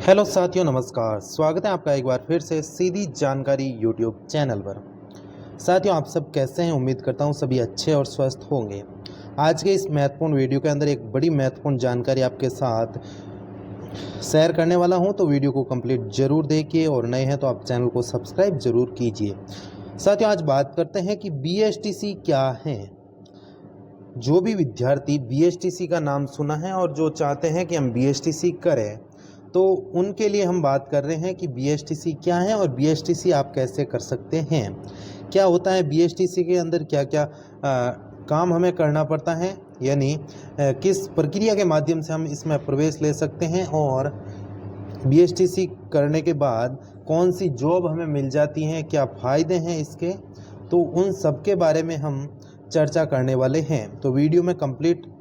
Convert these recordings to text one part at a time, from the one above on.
Hello साथियों, नमस्कार। स्वागत है आपका एक बार फिर से सीधी जानकारी यूट्यूब चैनल पर। साथियों, आप सब कैसे हैं? उम्मीद करता हूं सभी अच्छे और स्वस्थ होंगे। आज के इस महत्वपूर्ण वीडियो के अंदर एक बड़ी महत्वपूर्ण जानकारी आपके साथ शेयर करने वाला हूं, तो वीडियो को कंप्लीट जरूर देखिए और नए हैं तो आप चैनल को सब्सक्राइब जरूर कीजिए। साथियों, आज बात करते हैं कि बीएसटीसी क्या है। जो भी विद्यार्थी बीएसटीसी का नाम सुना है और जो चाहते हैं कि हम बीएसटीसी करें, तो उनके लिए हम बात कर रहे हैं कि बीएसटीसी क्या है और बीएसटीसी आप कैसे कर सकते हैं। क्या होता है बीएसटीसी के अंदर, क्या क्या काम हमें करना पड़ता है, यानी किस प्रक्रिया के माध्यम से हम इसमें प्रवेश ले सकते हैं, और बीएसटीसी करने के बाद कौन सी जॉब हमें मिल जाती हैं, क्या फ़ायदे हैं इसके, तो उन सब के बारे में हम चर्चा करने वाले हैं। तो वीडियो में कंप्लीट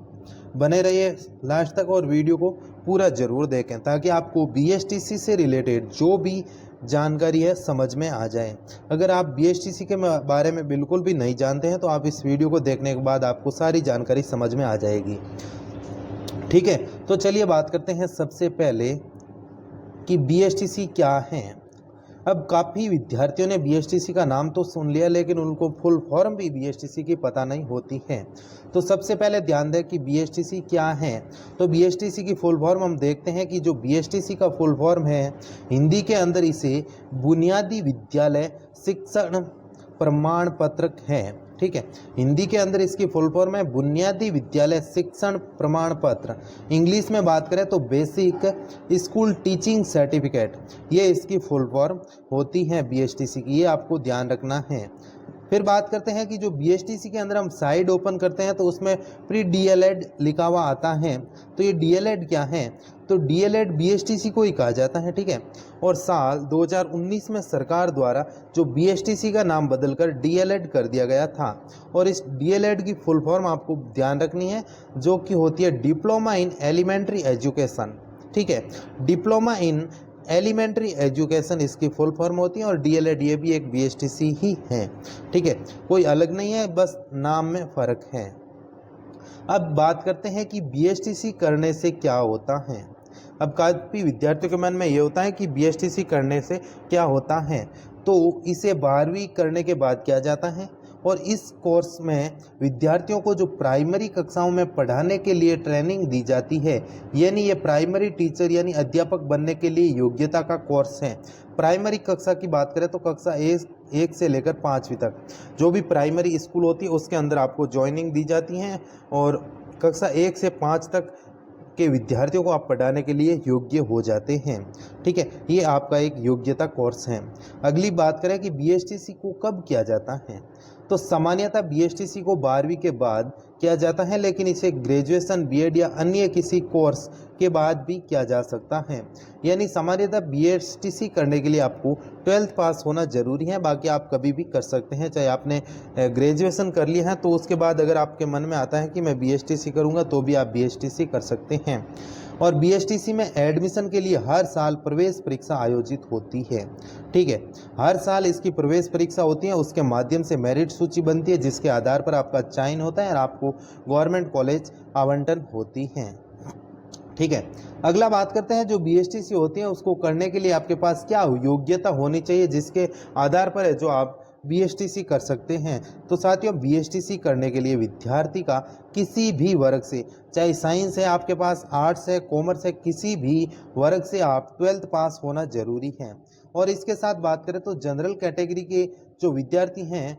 बने रहिए लास्ट तक और वीडियो को पूरा ज़रूर देखें ताकि आपको बीएसटीसी से रिलेटेड जो भी जानकारी है समझ में आ जाए। अगर आप बीएसटीसी के बारे में बिल्कुल भी नहीं जानते हैं तो आप इस वीडियो को देखने के बाद आपको सारी जानकारी समझ में आ जाएगी। ठीक है, तो चलिए बात करते हैं सबसे पहले कि बीएसटीसी क्या है। अब काफ़ी विद्यार्थियों ने बीएसटीसी का नाम तो सुन लिया, लेकिन उनको फुल फॉर्म भी बीएसटीसी की पता नहीं होती है। तो सबसे पहले ध्यान दें कि बीएसटीसी क्या है। तो बीएसटीसी की फुल फॉर्म हम देखते हैं कि जो बीएसटीसी का फुल फॉर्म है, हिंदी के अंदर इसे बुनियादी विद्यालय शिक्षण प्रमाण पत्रक है। ठीक है, हिंदी के अंदर इसकी फुल फॉर्म है बुनियादी विद्यालय शिक्षण प्रमाण पत्र। इंग्लिश में बात करें तो बेसिक स्कूल टीचिंग सर्टिफिकेट, ये इसकी फुल फॉर्म होती है बीएसटीसी की, ये आपको ध्यान रखना है। फिर बात करते हैं कि जो बीएसटीसी के अंदर हम साइड ओपन करते हैं तो उसमें प्री डीएलएड लिखा हुआ आता है। तो ये डीएलएड क्या है? तो डीएलएड बीएसटीसी को ही कहा जाता है। ठीक है, और साल 2019 में सरकार द्वारा जो बीएसटीसी का नाम बदलकर डीएलएड कर दिया गया था, और इस डीएलएड की फुल फॉर्म आपको ध्यान रखनी है, जो कि होती है डिप्लोमा इन एलिमेंट्री एजुकेशन। ठीक है, डिप्लोमा इन एलिमेंट्री एजुकेशन इसकी फुल फॉर्म होती है, और डीएलएड ये भी एक बीएसटीसी ही है। ठीक है, कोई अलग नहीं है, बस नाम में फ़र्क है। अब बात करते हैं कि बीएसटीसी करने से क्या होता है। अब काफ़ी विद्यार्थियों के मन में ये होता है कि बीएसटीसी करने से क्या होता है। तो इसे 12वीं करने के बाद किया जाता है, और इस कोर्स में विद्यार्थियों को जो प्राइमरी कक्षाओं में पढ़ाने के लिए ट्रेनिंग दी जाती है, यानी ये प्राइमरी टीचर यानी अध्यापक बनने के लिए योग्यता का कोर्स है। प्राइमरी कक्षा की बात करें तो कक्षा एक से लेकर 5वीं तक जो भी प्राइमरी स्कूल होती है उसके अंदर आपको ज्वाइनिंग दी जाती है, और कक्षा 1 से 5 तक के विद्यार्थियों को आप पढ़ाने के लिए योग्य हो जाते हैं। ठीक है, ये आपका एक योग्यता कोर्स है। अगली बात करें कि बीएसटीसी को कब किया जाता है, तो सामान्यतः बीएसटीसी को 12वीं के बाद किया जाता है, लेकिन इसे ग्रेजुएशन, बीएड या अन्य किसी कोर्स के बाद भी किया जा सकता है। यानी सामान्यतः बीएसटीसी करने के लिए आपको 12th पास होना जरूरी है, बाकी आप कभी भी कर सकते हैं। चाहे आपने ग्रेजुएशन कर लिया है तो उसके बाद अगर आपके मन में आता है कि मैं बीएसटीसी करूंगा तो भी आप बीएसटीसी कर सकते हैं। और बीएसटीसी में एडमिशन के लिए हर साल प्रवेश परीक्षा आयोजित होती है। ठीक है, हर साल इसकी प्रवेश परीक्षा होती है, उसके माध्यम से मेरिट सूची बनती है, जिसके आधार पर आपका चयन होता है और आपको गवर्नमेंट कॉलेज आवंटन होती है। ठीक है, अगला बात करते हैं जो बीएसटीसी होती है उसको करने के लिए आपके पास क्या योग्यता होनी चाहिए, जिसके आधार पर है जो आप बीएसटीसी कर सकते हैं। तो साथियों, बीएसटीसी करने के लिए विद्यार्थी का किसी भी वर्ग से, चाहे साइंस है आपके पास, आर्ट्स है, कॉमर्स है, किसी भी वर्ग से आप 12th पास होना जरूरी है। और इसके साथ बात करें तो जनरल कैटेगरी के जो विद्यार्थी हैं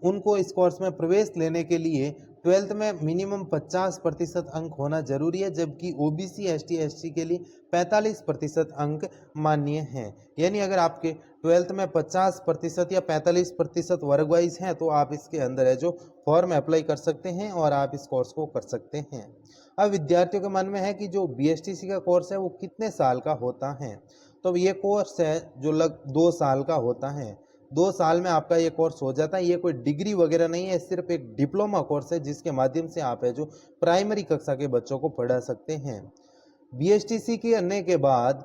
उनको इस कोर्स में प्रवेश लेने के लिए 12th में मिनिमम 50% अंक होना जरूरी है, जबकि ओबीसी, एसटी, एससी के लिए 45% अंक मान्य हैं। यानी अगर आपके 12th में 50% या 45% वर्ग वाइज हैं तो आप इसके अंदर है जो फॉर्म अप्लाई कर सकते हैं और आप इस कोर्स को कर सकते हैं। अब विद्यार्थियों के मन में है कि जो बीएसटीसी का कोर्स है वो कितने साल का होता है। तो ये कोर्स है जो 2 साल का होता है। 2 साल में आपका ये कोर्स हो जाता है। ये कोई डिग्री वगैरह नहीं है, सिर्फ एक डिप्लोमा कोर्स है जिसके माध्यम से आप है जो प्राइमरी कक्षा के बच्चों को पढ़ा सकते हैं। बीएसटीसी करने के बाद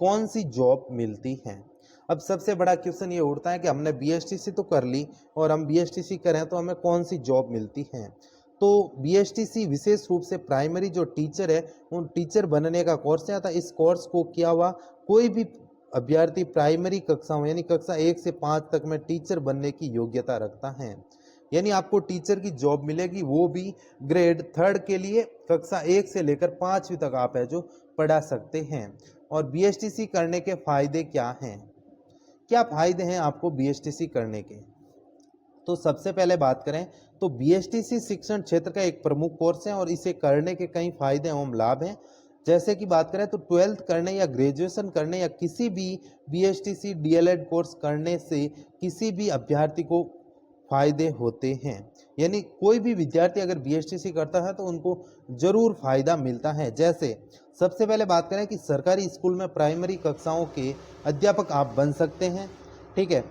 कौन सी जॉब मिलती है? अब सबसे बड़ा क्वेश्चन ये उठता है कि हमने बीएसटीसी तो कर ली और हम बीएसटीसी करें तो हमें कौन सी जॉब मिलती है। तो बीएसटीसी विशेष रूप से प्राइमरी जो टीचर है उन टीचर बनने का कोर्स है, अतः इस कोर्स को किया हुआ कोई भी अभ्यर्थी प्राइमरी कक्षाओं यानी कक्षा 1 से 5 तक में टीचर बनने की योग्यता रखता है। यानी आपको टीचर की जॉब मिलेगी, वो भी ग्रेड 3 के लिए कक्षा 1 से लेकर 5वीं तक आप है जो पढ़ा सकते हैं। और बीएसटीसी करने के फायदे क्या हैं? क्या फायदे हैं आपको बीएसटीसी करने के? तो सबसे पहले बात करें तो बीएसटीसी शिक्षण क्षेत्र का एक प्रमुख कोर्स है और इसे करने के कई फायदे एवं लाभ हैं। जैसे कि बात करें तो 12th करने या ग्रेजुएशन करने या किसी भी बीएसटीसी डीएलएड कोर्स करने से किसी भी अभ्यर्थी को फायदे होते हैं। यानी कोई भी विद्यार्थी अगर बीएसटीसी करता है तो उनको जरूर फायदा मिलता है। जैसे सबसे पहले बात करें कि सरकारी स्कूल में प्राइमरी कक्षाओं के अध्यापक आप बन सकते हैं, ठीक है।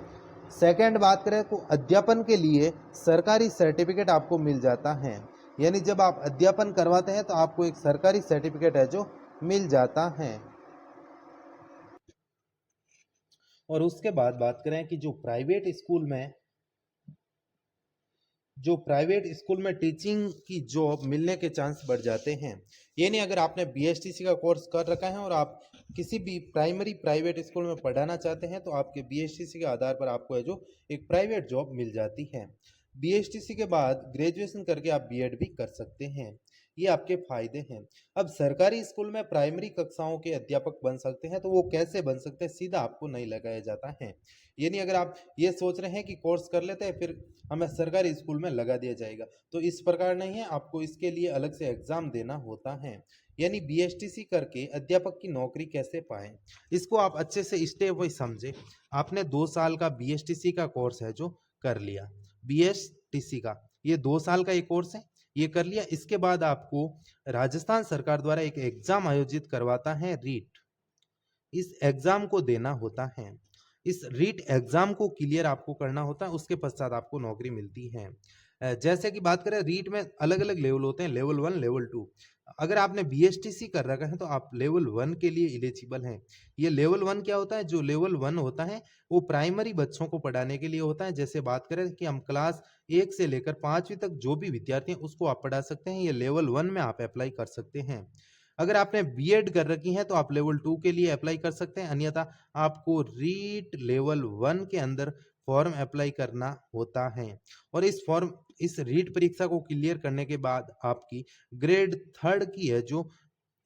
सेकंड बात करें तो अध्यापन के लिए सरकारी सर्टिफिकेट आपको मिल जाता है। यानी जब आप अध्यापन करवाते हैं तो आपको एक सरकारी सर्टिफिकेट है जो मिल जाता है। और उसके बाद बात करें कि जो प्राइवेट स्कूल में टीचिंग की जॉब मिलने के चांस बढ़ जाते हैं। यानी अगर आपने बीएसटीसी का कोर्स कर रखा है और आप किसी भी प्राइमरी प्राइवेट स्कूल में पढ़ाना चाहते हैं तो आपके बीएसटीसी के आधार पर आपको है जो एक प्राइवेट जॉब मिल जाती है। बीएसटीसी के बाद ग्रेजुएशन करके आप बीएड भी कर सकते हैं। ये आपके फायदे हैं। अब सरकारी स्कूल में प्राइमरी कक्षाओं के अध्यापक बन सकते हैं, तो वो कैसे बन सकते हैं? सीधा आपको नहीं लगाया जाता है। यानी अगर आप ये सोच रहे हैं कि कोर्स कर लेते हैं फिर हमें सरकारी स्कूल में लगा दिया जाएगा, तो इस प्रकार नहीं है। आपको इसके लिए अलग से एग्जाम देना होता है। यानी बीएसटीसी करके अध्यापक की नौकरी कैसे पाएं, इसको आप अच्छे से स्टेप वाइज समझे। आपने 2 साल का बीएसटीसी का कोर्स है जो कर लिया, बीएसटीसी का ये 2 साल का एक कोर्स है, ये कर लिया। इसके बाद आपको राजस्थान सरकार द्वारा एक एग्जाम आयोजित करवाता है रीट, इस एग्जाम को देना होता है। इस रीट एग्जाम को क्लियर आपको करना होता है, उसके पश्चात आपको नौकरी मिलती है। जैसे कि बात करें रीट में अलग अलग लेवल होते हैं, लेवल 1 लेवल 2। अगर आपने बीएसटीसी कर रखा है तो आप लेवल 1 के लिए एलिजिबल हैं। ये लेवल 1 क्या होता है? जो लेवल 1 होता है वो प्राइमरी बच्चों को पढ़ाने के लिए होता है। जैसे बात करें कि हम क्लास 1 से लेकर 5वीं तक जो भी विद्यार्थी हैं उसको आप पढ़ा सकते हैं। ये लेवल 1 में आप अप्लाई कर सकते हैं। अगर आपने बीएड कर रखी है तो आप लेवल 2 के लिए अप्लाई कर सकते हैं, अन्यथा आपको रीट लेवल 1 के अंदर फॉर्म अप्लाई करना होता है। और इस रीट परीक्षा को क्लियर करने के बाद आपकी ग्रेड 3 की है जो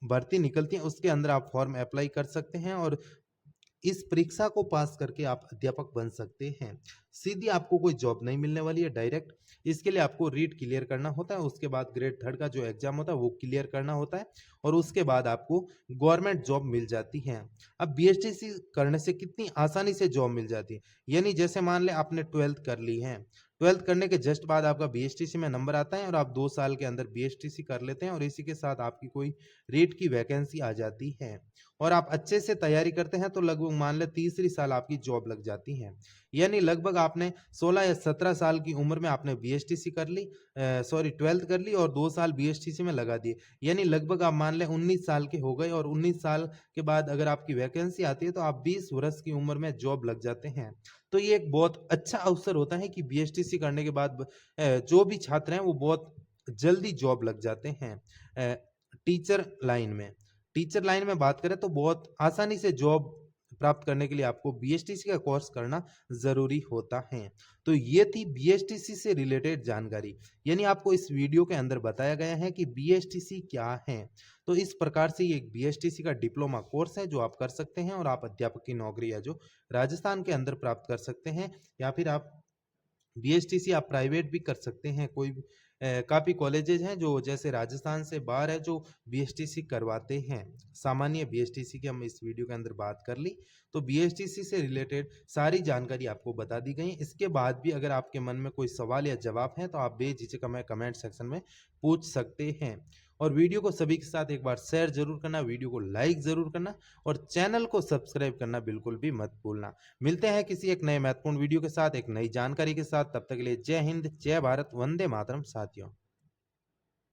भर्ती निकलती है, उसके अंदर आप फॉर्म अप्लाई कर सकते हैं और इस परीक्षा को पास करके आप अध्यापक बन सकते हैं। सीधी आपको कोई जॉब नहीं मिलने वाली है डायरेक्ट, इसके लिए आपको रीट क्लियर करना होता है। उसके बाद ग्रेड 3 का जो एग्जाम होता है वो क्लियर करना होता है और उसके बाद आपको गवर्नमेंट जॉब मिल जाती है। अब बीएसटीसी करने से कितनी आसानी से जॉब मिल जाती है, यानी जैसे मान लें आपने 12th कर ली है, 12th करने के जस्ट बाद आपका बीएसटीसी में नंबर आता है और आप 2 साल के अंदर बीएसटीसी कर लेते हैं और इसी के साथ आपकी कोई रीट की वैकेंसी आ जाती है और आप अच्छे से तैयारी करते हैं तो लगभग मान लें तीसरी साल आपकी जॉब लग जाती है। यानी लगभग आपने 16 या 17 साल की उम्र में आपने बीएसटीसी कर ली, 12th कर ली और 2 साल बीएसटीसी में लगा दिए। यानी लगभग आप मान लें 19 साल के हो गए और 19 साल के बाद अगर आपकी वैकेंसी आती है तो आप 20 वर्ष की उम्र में जॉब लग जाते हैं। तो ये एक बहुत अच्छा अवसर होता है कि बीएसटीसी करने के बाद जो भी छात्र हैं वो बहुत जल्दी जॉब लग जाते हैं। टीचर लाइन में बात करें तो बहुत आसानी से जॉब प्राप्त करने के लिए आपको बीएसटीसी का कोर्स करना जरूरी होता है। तो ये थी बीएसटीसी से रिलेटेड जानकारी, यानी आपको इस वीडियो के अंदर बताया गया है कि बीएसटीसी क्या है। तो इस प्रकार से ये एक बीएसटीसी का डिप्लोमा कोर्स है जो आप कर सकते हैं और आप अध्यापक की नौकरी है जो राजस्थान के अंदर प्राप्त कर सकते हैं, या फिर आप बीएसटीसी आप प्राइवेट भी कर सकते हैं। काफ़ी कॉलेजेज हैं जो जैसे राजस्थान से बाहर है जो बीएसटीसी करवाते हैं। सामान्य बीएसटीसी की हम इस वीडियो के अंदर बात कर ली, तो बीएसटीसी से रिलेटेड सारी जानकारी आपको बता दी गई। इसके बाद भी अगर आपके मन में कोई सवाल या जवाब है तो आप बेझिझक हमें कमेंट सेक्शन में पूछ सकते हैं। और वीडियो को सभी के साथ एक बार शेयर जरूर करना, वीडियो को लाइक जरूर करना और चैनल को सब्सक्राइब करना बिल्कुल भी मत भूलना। मिलते हैं किसी एक नए महत्वपूर्ण वीडियो के साथ, एक नई जानकारी के साथ। तब तक के लिए जय हिंद, जय भारत, वंदे मातरम साथियों।